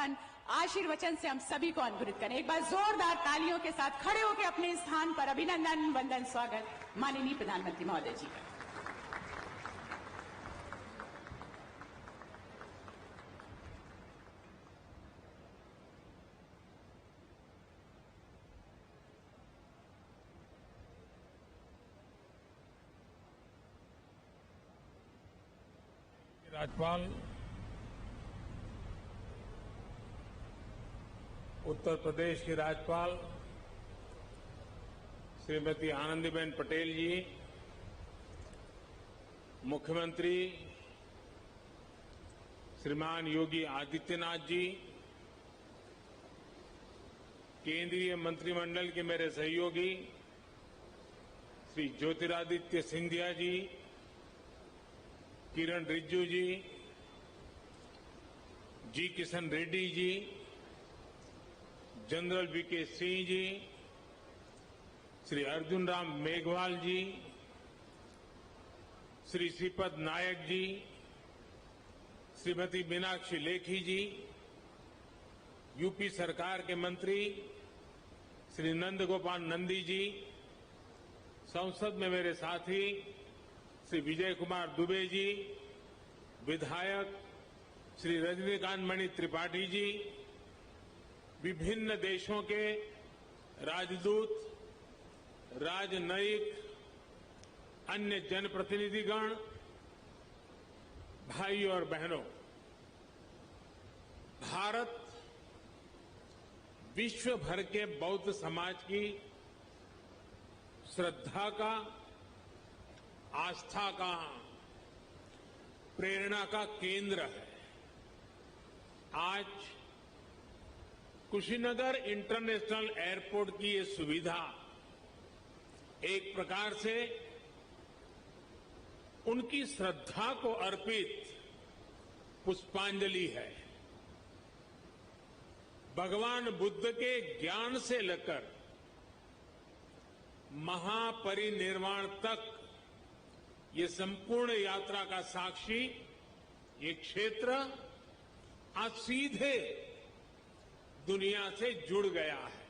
अपन आशीर्वचन से हम सभी को अनुग्रहित करें। एक बार जोरदार तालियों के साथ खड़े होकर अपने स्थान पर अभिनंदन वंदन स्वागत माननीय प्रधानमंत्री महोदय जी का। राज्यपाल उत्तर प्रदेश की राज्यपाल श्रीमती आनंदीबेन पटेल जी, मुख्यमंत्री श्रीमान योगी आदित्यनाथ जी, केंद्रीय मंत्रिमंडल के मेरे सहयोगी श्री ज्योतिरादित्य सिंधिया जी, किरण रिजिजू जी, जी किशन रेड्डी जी, जनरल वीके सिंह जी, श्री अर्जुन राम मेघवाल जी, श्री श्रीपद नायक जी, श्रीमती मीनाक्षी लेखी जी, यूपी सरकार के मंत्री श्री नंदगोपाल नंदी जी, संसद में मेरे साथी श्री विजय कुमार दुबे जी, विधायक श्री रजनीकांत मणि त्रिपाठी जी, विभिन्न देशों के राजदूत, राजनयिक, अन्य जनप्रतिनिधिगण, भाई और बहनों, भारत विश्व भर के बौद्ध समाज की श्रद्धा का, आस्था का, प्रेरणा का केंद्र है। आज कुशीनगर इंटरनेशनल एयरपोर्ट की ये सुविधा एक प्रकार से उनकी श्रद्धा को अर्पित पुष्पांजलि है। भगवान बुद्ध के ज्ञान से लेकर महापरिनिर्वाण तक ये संपूर्ण यात्रा का साक्षी ये क्षेत्र आज सीधे दुनिया से जुड़ गया है।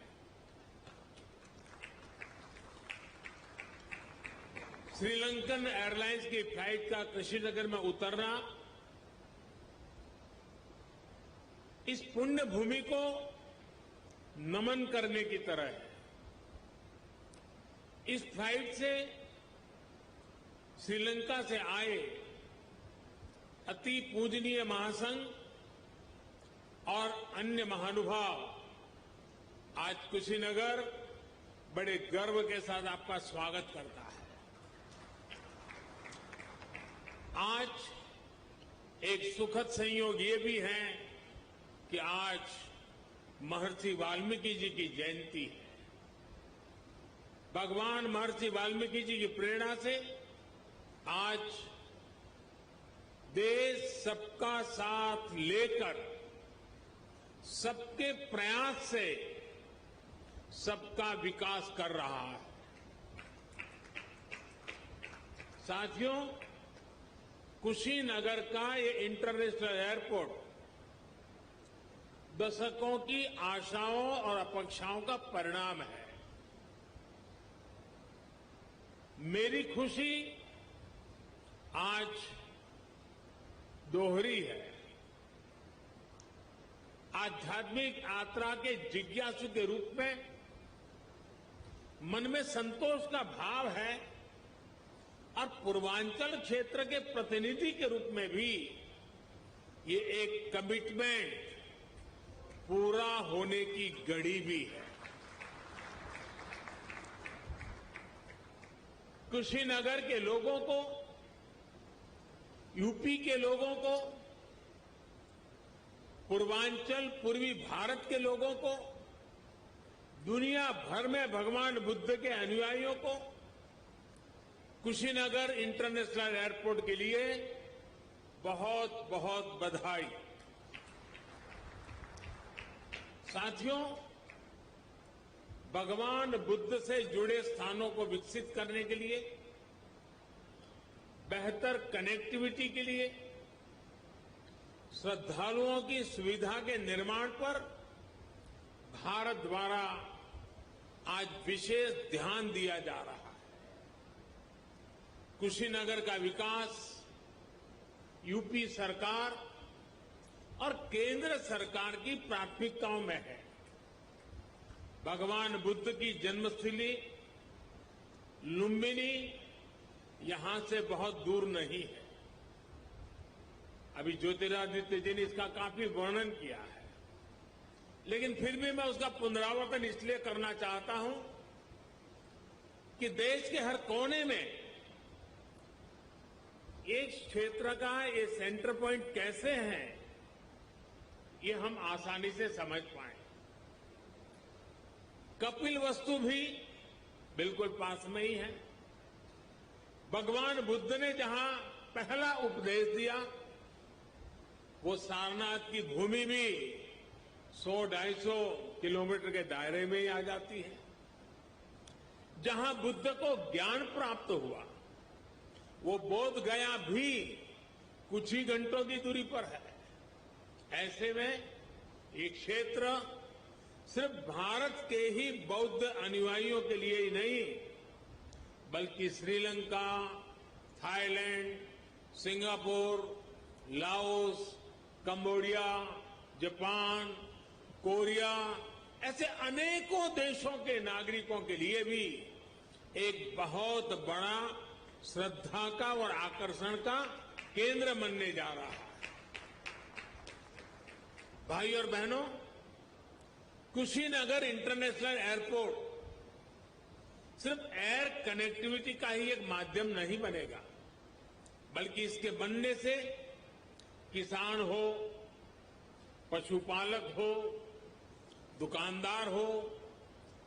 श्रीलंकन एयरलाइंस की फ्लाइट का कुशीनगर में उतरना इस पुण्य भूमि को नमन करने की तरह है। इस फ्लाइट से श्रीलंका से आए अति पूजनीय महासंघ और अन्य महानुभाव आज कुशीनगर बड़े गर्व के साथ आपका स्वागत करता है। आज एक सुखद संयोग ये भी है कि आज महर्षि वाल्मीकि जी की जयंती है। भगवान महर्षि वाल्मीकि जी की प्रेरणा से आज देश सबका साथ लेकर, सबके प्रयास से सबका विकास कर रहा है। साथियों, कुशीनगर का ये इंटरनेशनल एयरपोर्ट दशकों की आशाओं और अपेक्षाओं का परिणाम है। मेरी खुशी आज दोहरी है। आध्यात्मिक यात्रा के जिज्ञासु के रूप में मन में संतोष का भाव है और पूर्वांचल क्षेत्र के प्रतिनिधि के रूप में भी ये एक कमिटमेंट पूरा होने की घड़ी भी है। कुशीनगर के लोगों को, यूपी के लोगों को, पूर्वांचल पूर्वी भारत के लोगों को, दुनिया भर में भगवान बुद्ध के अनुयायियों को कुशीनगर इंटरनेशनल एयरपोर्ट के लिए बहुत बहुत बधाई। साथियों, भगवान बुद्ध से जुड़े स्थानों को विकसित करने के लिए, बेहतर कनेक्टिविटी के लिए श्रद्धालुओं की सुविधा के निर्माण पर भारत द्वारा आज विशेष ध्यान दिया जा रहा है। कुशीनगर का विकास यूपी सरकार और केंद्र सरकार की प्राथमिकताओं में है। भगवान बुद्ध की जन्मस्थली लुम्बिनी यहां से बहुत दूर नहीं है। अभी ज्योतिरादित्य जी ने इसका काफी वर्णन किया है, लेकिन फिर भी मैं उसका पुनरावर्तन इसलिए करना चाहता हूं कि देश के हर कोने में एक क्षेत्र का ये सेंटर पॉइंट कैसे है, ये हम आसानी से समझ पाए। कपिलवस्तु भी बिल्कुल पास में ही है। भगवान बुद्ध ने जहां पहला उपदेश दिया, वो सारनाथ की भूमि भी 100-250 किलोमीटर के दायरे में ही आ जाती है। जहां बुद्ध को ज्ञान प्राप्त हुआ, वो बोध गया भी कुछ ही घंटों की दूरी पर है। ऐसे में ये क्षेत्र सिर्फ भारत के ही बौद्ध अनुयायियों के लिए ही नहीं, बल्कि Sri Lanka, Thailand, Singapore, Laos, Cambodia, Japan, Korea, ऐसे अनेकों देशों के नागरिकों के लिए भी एक बहुत बड़ा श्रद्धा का और आकर्षण का केंद्र बनने जा रहा है। भाई और बहनों, कुशीनगर इंटरनेशनल एयरपोर्ट सिर्फ एयर कनेक्टिविटी का ही एक माध्यम नहीं बनेगा, बल्कि इसके बनने से किसान हो, पशुपालक हो, दुकानदार हो,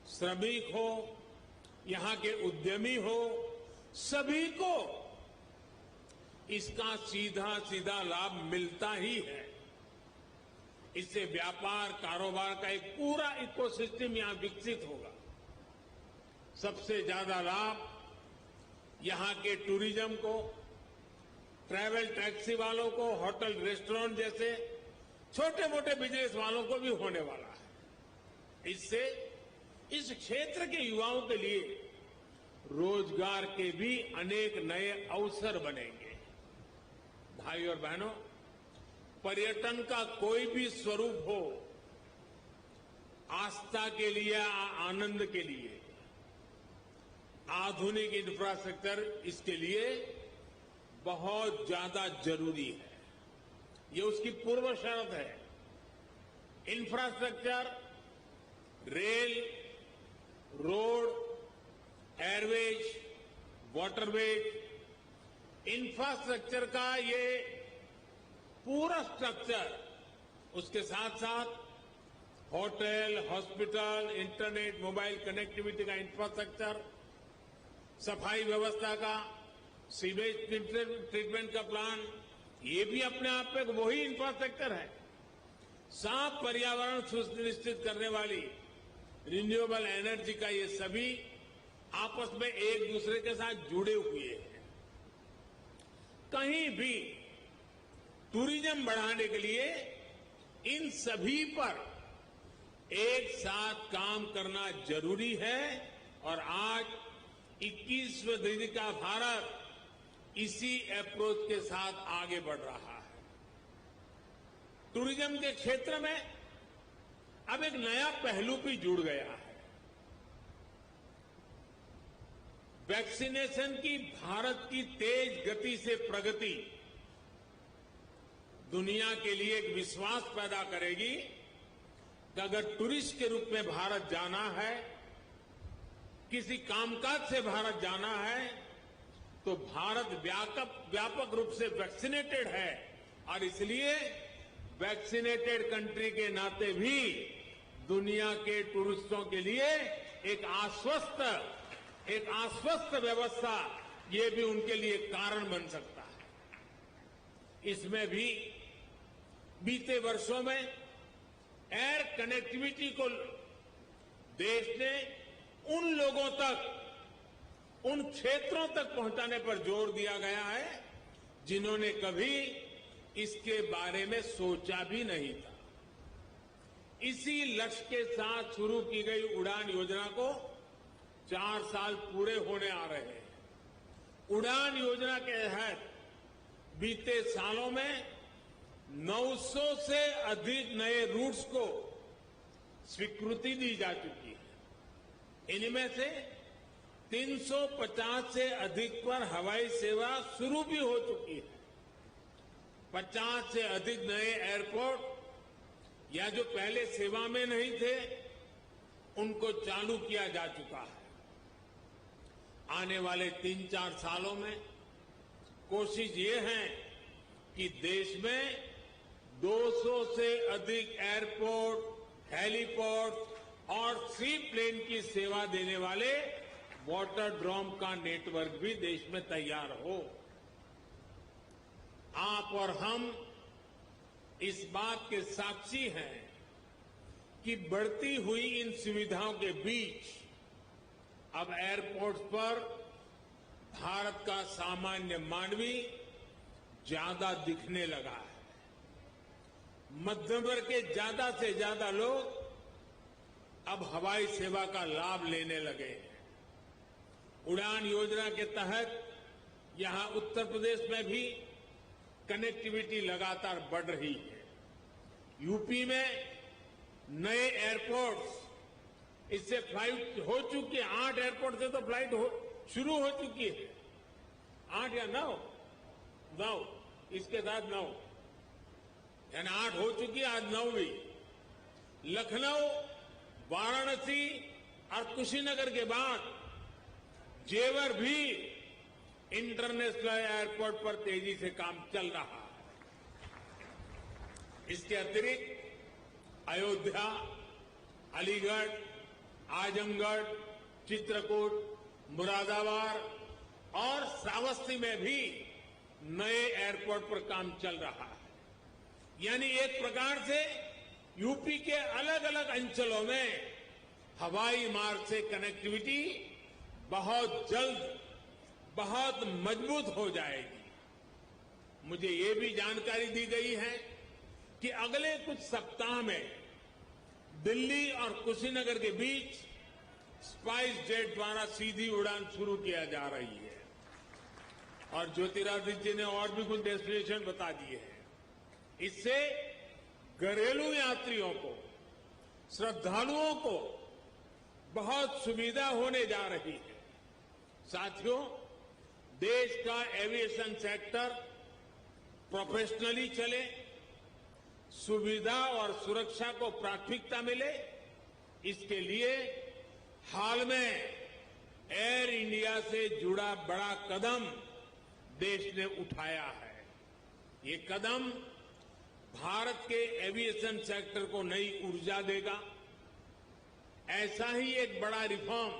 श्रमिक हो, यहां के उद्यमी हो, सभी को इसका सीधा सीधा लाभ मिलता ही है। इससे व्यापार कारोबार का एक पूरा इकोसिस्टम यहां विकसित होगा। सबसे ज्यादा लाभ यहां के टूरिज्म को, ट्रैवल टैक्सी वालों को, होटल रेस्टोरेंट जैसे छोटे मोटे बिजनेस वालों को भी होने वाला है। इससे इस क्षेत्र के युवाओं के लिए रोजगार के भी अनेक नए अवसर बनेंगे। भाई और बहनों, पर्यटन का कोई भी स्वरूप हो, आस्था के लिए, आनंद के लिए आधुनिक इंफ्रास्ट्रक्चर इसके लिए बहुत ज्यादा जरूरी है। ये उसकी पूर्व शर्त है। Infrastructure, rail, road, Airways, waterways, infrastructure का ये पूरा स्ट्रक्चर, उसके साथ साथ hotel, hospital, internet, mobile connectivity का इंफ्रास्ट्रक्चर, सफाई व्यवस्था का, सीवेज ट्रीटमेंट का प्लान, ये भी अपने आप में वही इंफ्रास्ट्रक्चर है। साफ पर्यावरण सुनिश्चित करने वाली रिन्यूएबल एनर्जी का ये सभी आपस में एक दूसरे के साथ जुड़े हुए हैं। कहीं भी टूरिज्म बढ़ाने के लिए इन सभी पर एक साथ काम करना जरूरी है और आज 21वीं सदी का भारत इसी अप्रोच के साथ आगे बढ़ रहा है। टूरिज्म के क्षेत्र में अब एक नया पहलू भी जुड़ गया है। वैक्सीनेशन की भारत की तेज गति से प्रगति दुनिया के लिए एक विश्वास पैदा करेगी कि अगर टूरिस्ट के रूप में भारत जाना है, किसी कामकाज से भारत जाना है, तो भारत व्यापक रूप से वैक्सीनेटेड है और इसलिए वैक्सीनेटेड कंट्री के नाते भी दुनिया के टूरिस्टों के लिए एक आश्वस्त व्यवस्था, ये भी उनके लिए कारण बन सकता है। इसमें भी बीते वर्षों में एयर कनेक्टिविटी को देश ने उन लोगों तक, उन क्षेत्रों तक पहुंचाने पर जोर दिया गया है जिन्होंने कभी इसके बारे में सोचा भी नहीं था। इसी लक्ष्य के साथ शुरू की गई उड़ान योजना को 4 साल पूरे होने आ रहे हैं। उड़ान योजना के तहत बीते सालों में 900 से अधिक नए रूट्स को स्वीकृति दी जा चुकी है। इनमें से 350 से अधिक पर हवाई सेवा शुरू भी हो चुकी है। 50 से अधिक नए एयरपोर्ट या जो पहले सेवा में नहीं थे, उनको चालू किया जा चुका है। आने वाले 3-4 सालों में कोशिश ये है कि देश में 200 से अधिक एयरपोर्ट, हेलीपोर्ट और सी प्लेन की सेवा देने वाले वाटरड्रोम का नेटवर्क भी देश में तैयार हो। आप और हम इस बात के साक्षी हैं कि बढ़ती हुई इन सुविधाओं के बीच अब एयरपोर्ट्स पर भारत का सामान्य मानवी ज्यादा दिखने लगा है। मध्यम वर्ग के ज्यादा से ज्यादा लोग अब हवाई सेवा का लाभ लेने लगे हैं। उड़ान योजना के तहत यहां उत्तर प्रदेश में भी कनेक्टिविटी लगातार बढ़ रही है। यूपी में नए एयरपोर्ट्स, इससे फ्लाइट हो चुकी है। 8 एयरपोर्ट से तो फ्लाइट शुरू हो चुकी है। 8 या 9 इसके साथ 9 यानी 8 हो चुकी है, आज 9वीं। लखनऊ, वाराणसी और कुशीनगर के बाद जेवर भी इंटरनेशनल एयरपोर्ट पर तेजी से काम चल रहा है। इसके अतिरिक्त अयोध्या, अलीगढ़, आजमगढ़, चित्रकूट, मुरादाबाद और श्रावस्ती में भी नए एयरपोर्ट पर काम चल रहा है। यानी एक प्रकार से यूपी के अलग अलग अंचलों में हवाई मार्ग से कनेक्टिविटी बहुत जल्द, बहुत मजबूत हो जाएगी। मुझे ये भी जानकारी दी गई है कि अगले कुछ सप्ताह में दिल्ली और कुशीनगर के बीच स्पाइस जेट द्वारा सीधी उड़ान शुरू किया जा रही है। और ज्योतिरादित्य जी ने और भी कुछ डेस्टिनेशन बता दिए हैं। इससे घरेलू यात्रियों को, श्रद्धालुओं को बहुत सुविधा होने जा रही है। साथियों, देश का एविएशन सेक्टर प्रोफेशनली चले, सुविधा और सुरक्षा को प्राथमिकता मिले, इसके लिए हाल में एयर इंडिया से जुड़ा बड़ा कदम देश ने उठाया है। ये कदम भारत के एविएशन सेक्टर को नई ऊर्जा देगा। ऐसा ही एक बड़ा रिफॉर्म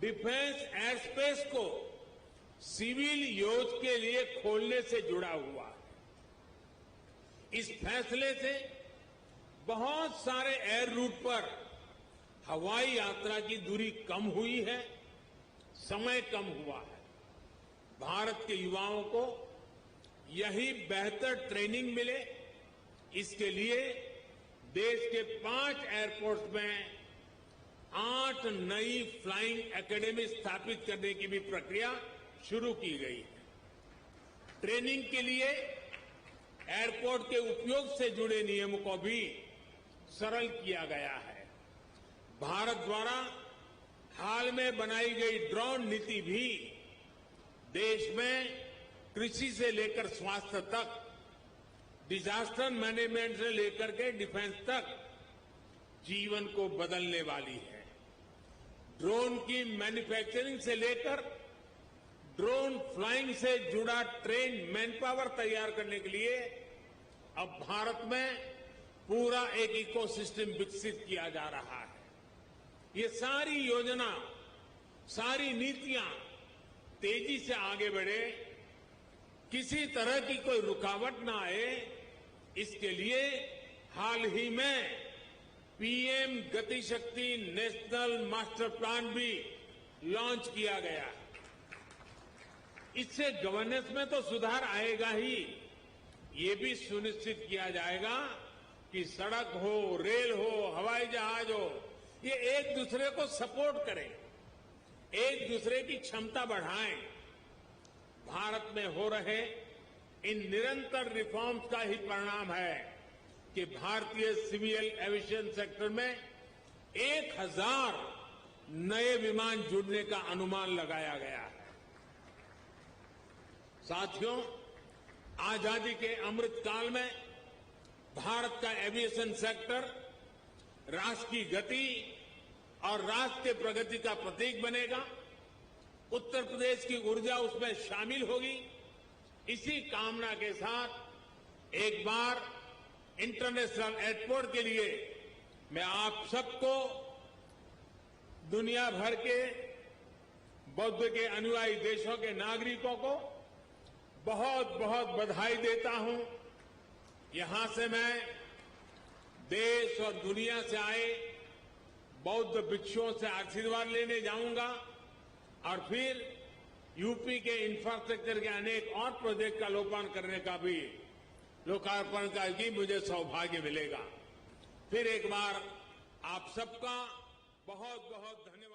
डिफेंस एयर स्पेस को सिविल यूज के लिए खोलने से जुड़ा हुआ है। इस फैसले से बहुत सारे एयर रूट पर हवाई यात्रा की दूरी कम हुई है, समय कम हुआ है। भारत के युवाओं को यही बेहतर ट्रेनिंग मिले, इसके लिए देश के 5 एयरपोर्ट्स में 8 नई फ्लाइंग एकेडमी स्थापित करने की भी प्रक्रिया शुरू की गई है। ट्रेनिंग के लिए एयरपोर्ट के उपयोग से जुड़े नियमों को भी सरल किया गया है। भारत द्वारा हाल में बनाई गई ड्रोन नीति भी देश में कृषि से लेकर स्वास्थ्य तक, डिजास्टर मैनेजमेंट से लेकर के डिफेंस तक जीवन को बदलने वाली है। ड्रोन की मैन्युफैक्चरिंग से लेकर ड्रोन फ्लाइंग से जुड़ा ट्रेन मैन पावर तैयार करने के लिए अब भारत में पूरा एक इकोसिस्टम विकसित किया जा रहा है। ये सारी योजना, सारी नीतियां तेजी से आगे बढ़े, किसी तरह की कोई रुकावट ना आए, इसके लिए हाल ही में पीएम गति शक्ति नेशनल मास्टर प्लान भी लॉन्च किया गया है। इससे गवर्नेंस में तो सुधार आएगा ही, ये भी सुनिश्चित किया जाएगा कि सड़क हो, रेल हो, हवाई जहाज हो, ये एक दूसरे को सपोर्ट करें, एक दूसरे की क्षमता बढ़ाएं। भारत में हो रहे इन निरंतर रिफॉर्म्स का ही परिणाम है कि भारतीय सिविल एविएशन सेक्टर में 1000 नए विमान जुड़ने का अनुमान लगाया गया है। साथियों, आजादी के अमृत काल में भारत का एविएशन सेक्टर राष्ट्र की गति और राष्ट्र के प्रगति का प्रतीक बनेगा। उत्तर प्रदेश की ऊर्जा उसमें शामिल होगी। इसी कामना के साथ एक बार इंटरनेशनल एयरपोर्ट के लिए मैं आप सबको, दुनिया भर के बौद्ध के अनुयायी देशों के नागरिकों को बहुत बहुत बधाई देता हूं। यहां से मैं देश और दुनिया से आए बौद्ध भिक्षुओं से आशीर्वाद लेने जाऊंगा और फिर यूपी के इंफ्रास्ट्रक्चर के अनेक और प्रोजेक्ट का लोकार्पण का भी मुझे सौभाग्य मिलेगा। फिर एक बार आप सबका बहुत बहुत धन्यवाद।